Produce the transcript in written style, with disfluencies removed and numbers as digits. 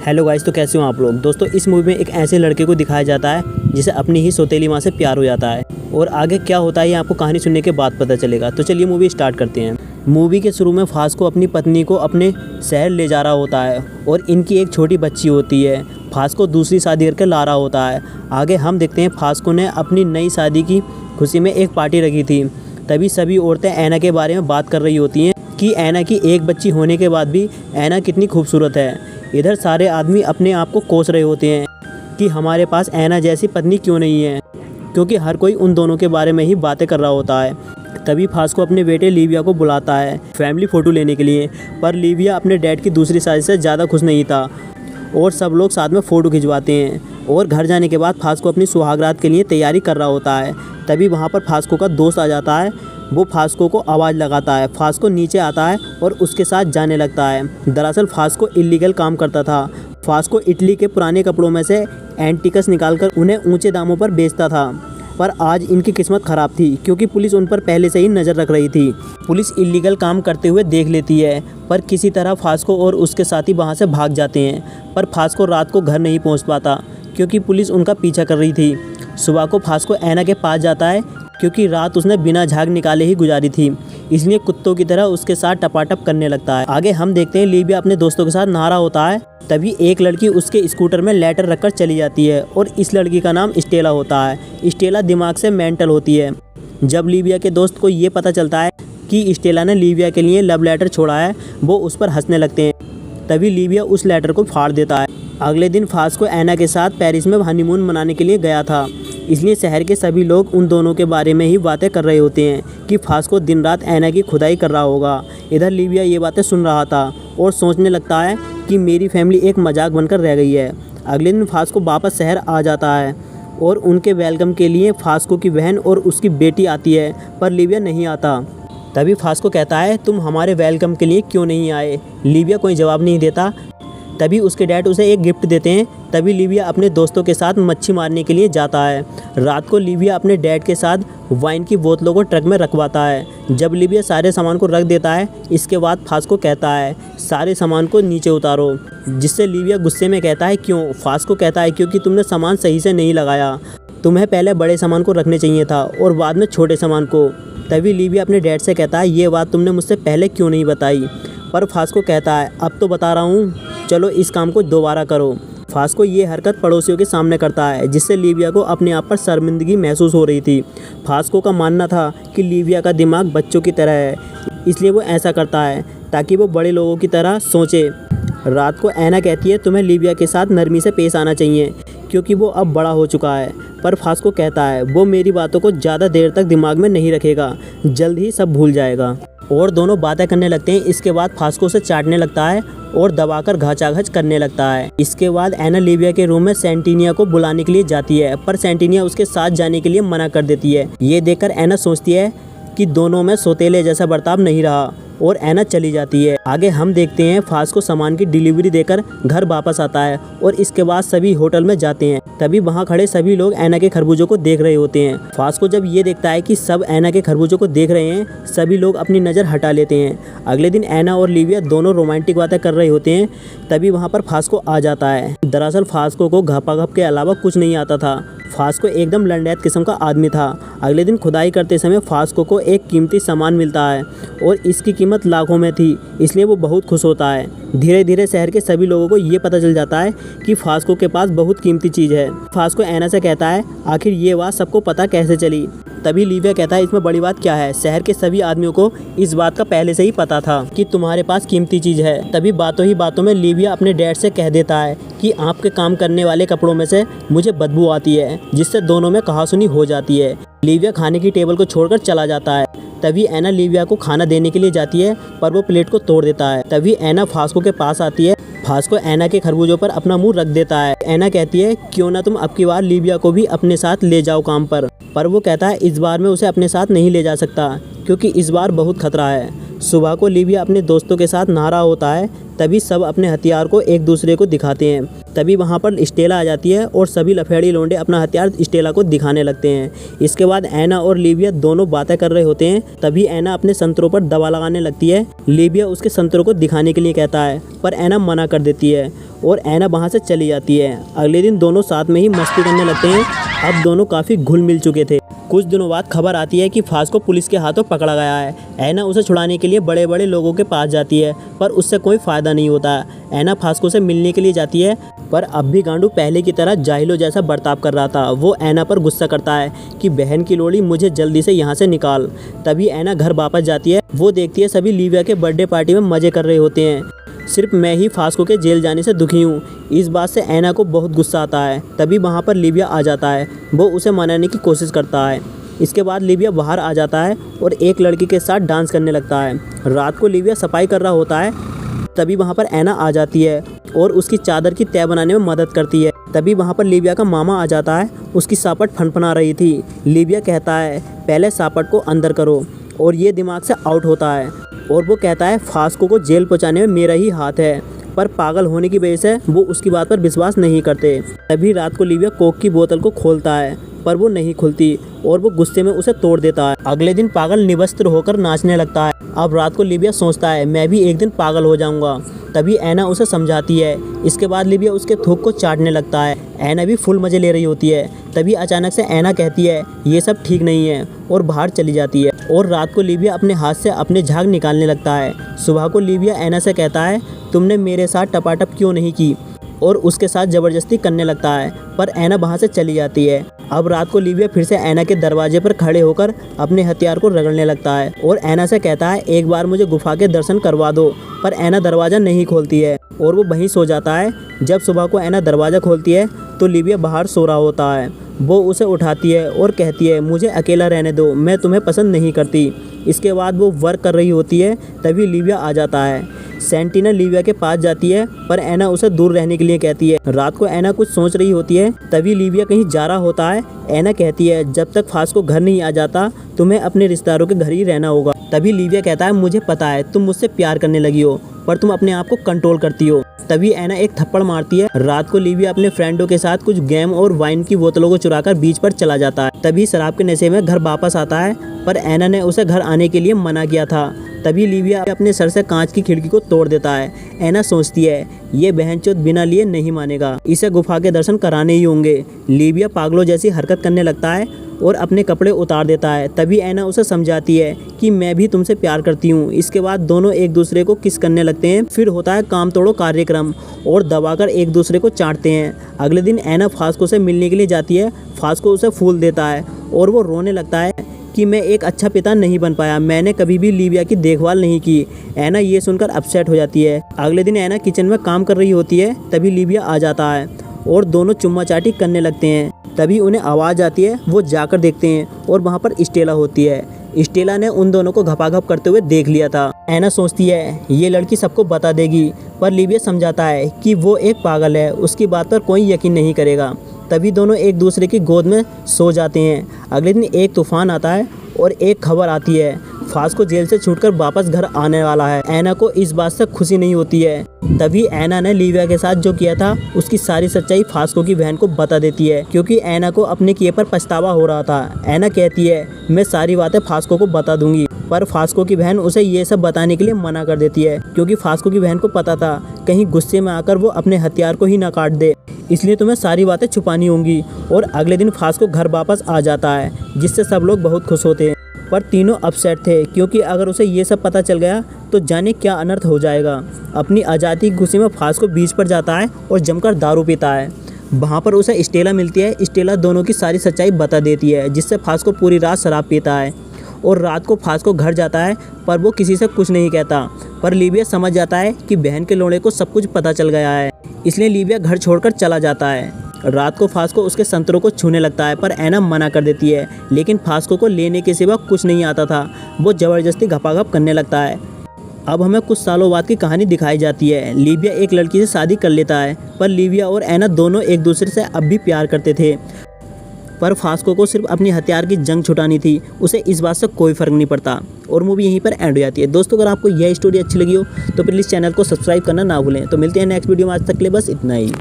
Hello guys, तो कैसे हो आप लोग। दोस्तों, इस मूवी में एक ऐसे लड़के को दिखाया जाता है जिसे अपनी ही सौतेली माँ से प्यार हो जाता है और आगे क्या होता है ये आपको कहानी सुनने के बाद पता चलेगा। तो चलिए मूवी स्टार्ट करते हैं। मूवी के शुरू में फास्को अपनी पत्नी को अपने शहर ले जा रहा होता है और इनकी एक छोटी बच्ची होती है। फास्को दूसरी शादी करके ला रहा होता है। आगे हम देखते हैं फास्को ने अपनी नई शादी की खुशी में एक पार्टी रखी थी। तभी सभी औरतें ऐना के बारे में बात कर रही होती हैं कि ऐना की एक बच्ची होने के बाद भी ऐना कितनी खूबसूरत है। इधर सारे आदमी अपने आप को कोस रहे होते हैं कि हमारे पास ऐना जैसी पत्नी क्यों नहीं है, क्योंकि हर कोई उन दोनों के बारे में ही बातें कर रहा होता है। तभी फास्को अपने बेटे लिविया को बुलाता है फैमिली फ़ोटो लेने के लिए, पर लिविया अपने डैड की दूसरी शादी से ज़्यादा खुश नहीं था और सब लोग साथ में फ़ोटो खिंचवाते हैं। और घर जाने के बाद फास्को अपनी सुहागरात के लिए तैयारी कर रहा होता है। तभी वहाँ पर फास्को का दोस्त आ जाता है। वो फास्को को आवाज़ लगाता है। फास्को नीचे आता है और उसके साथ जाने लगता है। दरअसल फास्को इलीगल काम करता था। फास्को इटली के पुराने कपड़ों में से एंटीकस निकालकर उन्हें ऊंचे दामों पर बेचता था, पर आज इनकी किस्मत ख़राब थी क्योंकि पुलिस उन पर पहले से ही नज़र रख रही थी। पुलिस इलीगल काम करते हुए देख लेती है, पर किसी तरह फास्को और उसके साथी वहाँ से भाग जाते हैं। पर फास्को रात को घर नहीं पहुँच पाता क्योंकि पुलिस उनका पीछा कर रही थी। सुबह को फास्को ऐना के पास जाता है क्योंकि रात उसने बिना झाग निकाले ही गुजारी थी, इसलिए कुत्तों की तरह उसके साथ टपाटप करने लगता है। आगे हम देखते हैं लिविया अपने दोस्तों के साथ नहा रहा होता है। तभी एक लड़की उसके स्कूटर में लेटर रखकर चली जाती है और इस लड़की का नाम स्टेला होता है। स्टेला दिमाग से मेंटल होती है। जब लिविया के दोस्त को ये पता चलता है कि स्टेला ने लिविया के लिए लव लेटर छोड़ा है, वो उस पर हंसने लगते हैं। तभी लिविया उस लेटर को फाड़ देता है। अगले दिन फास्को ऐना के साथ पेरिस में हनीमून मनाने के लिए गया था, इसलिए शहर के सभी लोग उन दोनों के बारे में ही बातें कर रहे होते हैं कि फास्को दिन रात ऐना की खुदाई कर रहा होगा। इधर लिविया ये बातें सुन रहा था और सोचने लगता है कि मेरी फैमिली एक मजाक बनकर रह गई है। अगले दिन फास्को वापस शहर आ जाता है और उनके वेलकम के लिए फास्को की बहन और उसकी बेटी आती है, पर लिविया नहीं आता। तभी फास्को कहता है, तुम हमारे वेलकम के लिए क्यों नहीं आए। लिविया कोई जवाब नहीं देता। तभी उसके डैड उसे एक गिफ्ट देते हैं। तभी लिविया अपने दोस्तों के साथ मच्छी मारने के लिए जाता है। रात को लिविया अपने डैड के साथ वाइन की बोतलों को ट्रक में रखवाता है। जब लिविया सारे सामान को रख देता है, इसके बाद फास्को कहता है सारे सामान को नीचे उतारो, जिससे लिविया गुस्से में कहता है क्यों। फास्को कहता है क्योंकि तुमने सामान सही से नहीं लगाया, तुम्हें पहले बड़े सामान को रखने चाहिए था और बाद में छोटे सामान को। तभी लिविया अपने डैड से कहता है ये बात तुमने मुझसे पहले क्यों नहीं बताई, पर फास्को कहता है अब तो बता रहा हूँ, चलो इस काम को दोबारा करो। फास्को ये हरकत पड़ोसियों के सामने करता है, जिससे लिविया को अपने आप पर शर्मिंदगी महसूस हो रही थी। फास्को का मानना था कि लिविया का दिमाग बच्चों की तरह है, इसलिए वो ऐसा करता है ताकि वो बड़े लोगों की तरह सोचे। रात को ऐना कहती है तुम्हें लिविया के साथ नरमी से पेश आना चाहिए क्योंकि वो अब बड़ा हो चुका है, पर फास्को कहता है वो मेरी बातों को ज़्यादा देर तक दिमाग में नहीं रखेगा, जल्द ही सब भूल जाएगा। और दोनों बातें करने लगते हैं। इसके बाद फास्को से चाटने लगता है और दबाकर घाचाघच करने लगता है। इसके बाद ऐना लिविया के रूम में सेंटिनिया को बुलाने के लिए जाती है, पर सेंटिनिया उसके साथ जाने के लिए मना कर देती है। ये देखकर ऐना सोचती है कि दोनों में सौतेले जैसा बर्ताव नहीं रहा और ऐना चली जाती है। आगे हम देखते हैं फास्को सामान की डिलीवरी देकर घर वापस आता है और इसके बाद सभी होटल में जाते हैं। तभी वहाँ खड़े सभी लोग ऐना के खरबूजों को देख रहे होते हैं। फास्को जब ये देखता है कि सब ऐना के खरबूजों को देख रहे हैं, सभी लोग अपनी नज़र हटा लेते हैं। अगले दिन ऐना और लिविया दोनों रोमांटिक बातें कर रहे होते हैं। तभी वहाँ पर फास्को आ जाता है। दरअसल फास्को को घपाघप के अलावा कुछ नहीं आता था। फास्को एकदम लंडेत किस्म का आदमी था। अगले दिन खुदाई करते समय फास्को को एक कीमती सामान मिलता है और इसकी कीमत लाखों में थी, इसलिए वो बहुत खुश होता है। धीरे धीरे शहर के सभी लोगों को ये पता चल जाता है कि फास्को के पास बहुत कीमती चीज़ है। फास्को ऐना से कहता है आखिर ये बात सबको पता कैसे चली। तभी लिविया कहता है इसमें बड़ी बात क्या है, शहर के सभी आदमियों को इस बात का पहले से ही पता था कि तुम्हारे पास कीमती चीज़ है। तभी बातों ही बातों में लिविया अपने डैड से कह देता है कि आपके काम करने वाले कपड़ों में से मुझे बदबू आती है, जिससे दोनों में कहासुनी हो जाती है। लिविया खाने की टेबल को छोड़कर चला जाता है। तभी ऐना लिविया को खाना देने के लिए जाती है, पर वो प्लेट को तोड़ देता है। तभी ऐना फास्को के पास आती है। फास्को ऐना के खरबूजों पर अपना मुंह रख देता है। ऐना कहती है क्यों ना तुम अब की बार लिविया को भी अपने साथ ले जाओ काम पर वो कहता है इस बार मैं उसे अपने साथ नहीं ले जा सकता क्योंकि इस बार बहुत खतरा है। सुबह को लीविया अपने दोस्तों के साथ नहा रहा होता है, तभी सब अपने हथियार को एक दूसरे को दिखाते हैं। तभी वहाँ पर स्टेला आ जाती है और सभी लफेड़ी लोंडे अपना हथियार स्टेला को दिखाने लगते हैं। इसके बाद ऐना और लीविया दोनों बातें कर रहे होते हैं। तभी ऐना अपने संतरों पर दवा लगाने लगती है। लीविया उसके संतरों को दिखाने के लिए कहता है, पर ऐना मना कर देती है और ऐना वहाँ से चली जाती है। अगले दिन दोनों साथ में ही मस्ती करने लगते हैं। अब दोनों काफ़ी घुल मिल चुके थे। कुछ दिनों बाद खबर आती है कि फास को पुलिस के हाथों पकड़ा गया है। ऐना उसे छुड़ाने के लिए बड़े बड़े लोगों के पास जाती है, पर उससे कोई फ़ायदा नहीं होता। ऐना फास्को से मिलने के लिए जाती है, पर अब भी गांडू पहले की तरह जाहिलों जैसा बर्ताव कर रहा था। वो ऐना पर गुस्सा करता है कि बहन की लोड़ी, मुझे जल्दी से यहाँ से निकाल। तभी ऐना घर वापस जाती है। वो देखती है सभी लीविया के बर्थडे पार्टी में मज़े कर रहे होते हैं, सिर्फ मैं ही फास्को के जेल जाने से दुखी हूँ। इस बात से ऐना को बहुत गुस्सा आता है। तभी वहाँ पर लीविया आ जाता है। वो उसे मनाने की कोशिश करता है। इसके बाद लीविया बाहर आ जाता है और एक लड़की के साथ डांस करने लगता है। रात को लीविया सफाई कर रहा होता है। तभी वहाँ पर ऐना आ जाती है और उसकी चादर की तह बनाने में मदद करती है। तभी वहाँ पर लीविया का मामा आ जाता है। उसकी सापट फनफना रही थी। लीविया कहता है, पहले सापट को अंदर करो, और ये दिमाग से आउट होता है। और वो कहता है, फास्को को जेल पहुँचाने में मेरा ही हाथ है। पर पागल होने की वजह से वो उसकी बात पर विश्वास नहीं करते। तभी रात को लीविया कोक की बोतल को खोलता है, पर वो नहीं खुलती और वो गुस्से में उसे तोड़ देता है। अगले दिन पागल निवस्त्र होकर नाचने लगता है। अब रात को लीविया सोचता है, मैं भी एक दिन पागल हो जाऊंगा। तभी ऐना उसे समझाती है। इसके बाद लीविया उसके थूक को चाटने लगता है। ऐना भी फुल मज़े ले रही होती है। तभी अचानक से ऐना कहती है, ये सब ठीक नहीं है, और बाहर चली जाती है। और रात को लीविया अपने हाथ से अपने झाग निकालने लगता है। सुबह को लीविया ऐना से कहता है, तुमने मेरे साथ टपाटप क्यों नहीं की, और उसके साथ ज़बरदस्ती करने लगता है, पर ऐना वहाँ से चली जाती है। अब रात को लीविया फिर से ऐना के दरवाजे पर खड़े होकर अपने हथियार को रगड़ने लगता है और ऐना से कहता है, एक बार मुझे गुफा के दर्शन करवा दो। पर ऐना दरवाज़ा नहीं खोलती है और वो वहीं सो जाता है। जब सुबह को ऐना दरवाज़ा खोलती है तो लीविया बाहर सो रहा होता है। वो उसे उठाती है और कहती है, मुझे अकेला रहने दो, मैं तुम्हें पसंद नहीं करती। इसके बाद वो वर्क कर रही होती है। तभी लीविया आ जाता है। सेंटिनल लीविया के पास जाती है, पर ऐना उसे दूर रहने के लिए कहती है। रात को ऐना कुछ सोच रही होती है। तभी लीविया कहीं जा रहा होता है। ऐना कहती है, जब तक फास्को घर नहीं आ जाता तुम्हें अपने रिश्तेदारों के घर ही रहना होगा। तभी लीविया कहता है, मुझे पता है तुम मुझसे प्यार करने लगी हो, पर तुम अपने आप को कंट्रोल करती हो। तभी ऐना एक थप्पड़ मारती है। रात को लीविया अपने फ्रेंडों के साथ कुछ गेम और वाइन की बोतलों को चुराकर बीच पर चला जाता है। तभी शराब के नशे में घर वापस आता है, पर ऐना ने उसे घर आने के लिए मना किया था। तभी लीविया अपने सर से कांच की खिड़की को तोड़ देता है। ऐना सोचती है, ये बहनचोद बिना लिए नहीं मानेगा, इसे गुफा के दर्शन कराने ही होंगे। लीविया पागलों जैसी हरकत करने लगता है और अपने कपड़े उतार देता है। तभी ऐना उसे समझाती है कि मैं भी तुमसे प्यार करती हूँ। इसके बाद दोनों एक दूसरे को किस करने लगते हैं। फिर होता है काम तोड़ो कार्यक्रम और दबाकर एक दूसरे को चाटते हैं। अगले दिन ऐना फास्को से मिलने के लिए जाती है। फास्को उसे फूल देता है और वो रोने लगता है कि मैं एक अच्छा पिता नहीं बन पाया, मैंने कभी भी लीविया की देखभाल नहीं की। ऐना ये सुनकर अपसेट हो जाती है। अगले दिन ऐना किचन में काम कर रही होती है। तभी लीविया आ जाता है और दोनों चुम्मा चाटी करने लगते हैं। तभी उन्हें आवाज़ आती है। वो जाकर देखते हैं और वहाँ पर स्टेला होती है। स्टेला ने उन दोनों को घपाघप करते हुए देख लिया था। ऐना सोचती है, ये लड़की सबको बता देगी, पर लीविया समझाता है कि वो एक पागल है, उसकी बात पर कोई यकीन नहीं करेगा। तभी दोनों एक दूसरे की गोद में सो जाते हैं। अगले दिन एक तूफान आता है और एक खबर आती है, फास्को जेल से छूटकर वापस घर आने वाला है। ऐना को इस बात से खुशी नहीं होती है। तभी ऐना ने लीविया के साथ जो किया था उसकी सारी सच्चाई फास्को की बहन को बता देती है, क्योंकि ऐना को अपने किए पर पछतावा हो रहा था। ऐना कहती है, मैं सारी बातें फास्को को बता दूंगी, पर फास्को की बहन उसे ये सब बताने के लिए मना कर देती है, क्योंकि फास्को की बहन को पता था कहीं गुस्से में आकर वो अपने हथियार को ही ना काट दे, इसलिए तुम्हें सारी बातें छुपानी होंगी। और अगले दिन फास्को घर वापस आ जाता है, जिससे सब लोग बहुत खुश होते हैं। पर तीनों अपसेट थे, क्योंकि अगर उसे ये सब पता चल गया तो जाने क्या अनर्थ हो जाएगा। अपनी आज़ादी की खुशी में फास्को बीच पर जाता है और जमकर दारू पीता है। वहाँ पर उसे स्टेला मिलती है। स्टेला दोनों की सारी सच्चाई बता देती है, जिससे फास्को पूरी रात शराब पीता है। और रात को फास्को घर जाता है, पर वो किसी से कुछ नहीं कहता। पर लीविया समझ जाता है कि बहन के लोड़े को सब कुछ पता चल गया है, इसलिए लीविया घर छोड़कर चला जाता है। रात को फास्को उसके संतरों को छूने लगता है, पर ऐना मना कर देती है। लेकिन फास्को को लेने के सिवा कुछ नहीं आता था। वो ज़बरदस्ती घपाघप करने लगता है। अब हमें कुछ सालों बाद की कहानी दिखाई जाती है। लीविया एक लड़की से शादी कर लेता है, पर लीविया और ऐना दोनों एक दूसरे से अब भी प्यार करते थे। पर फास्को को सिर्फ अपनी हथियार की जंग छुटानी थी, उसे इस बात से कोई फ़र्क नहीं पड़ता और मूवी यहीं पर एंड हो जाती है। दोस्तों अगर आपको यह स्टोरी अच्छी लगी हो तो प्लीज़ चैनल को सब्सक्राइब करना ना भूलें। तो मिलते हैं नेक्स्ट वीडियो में, आज तक के लिए बस इतना ही।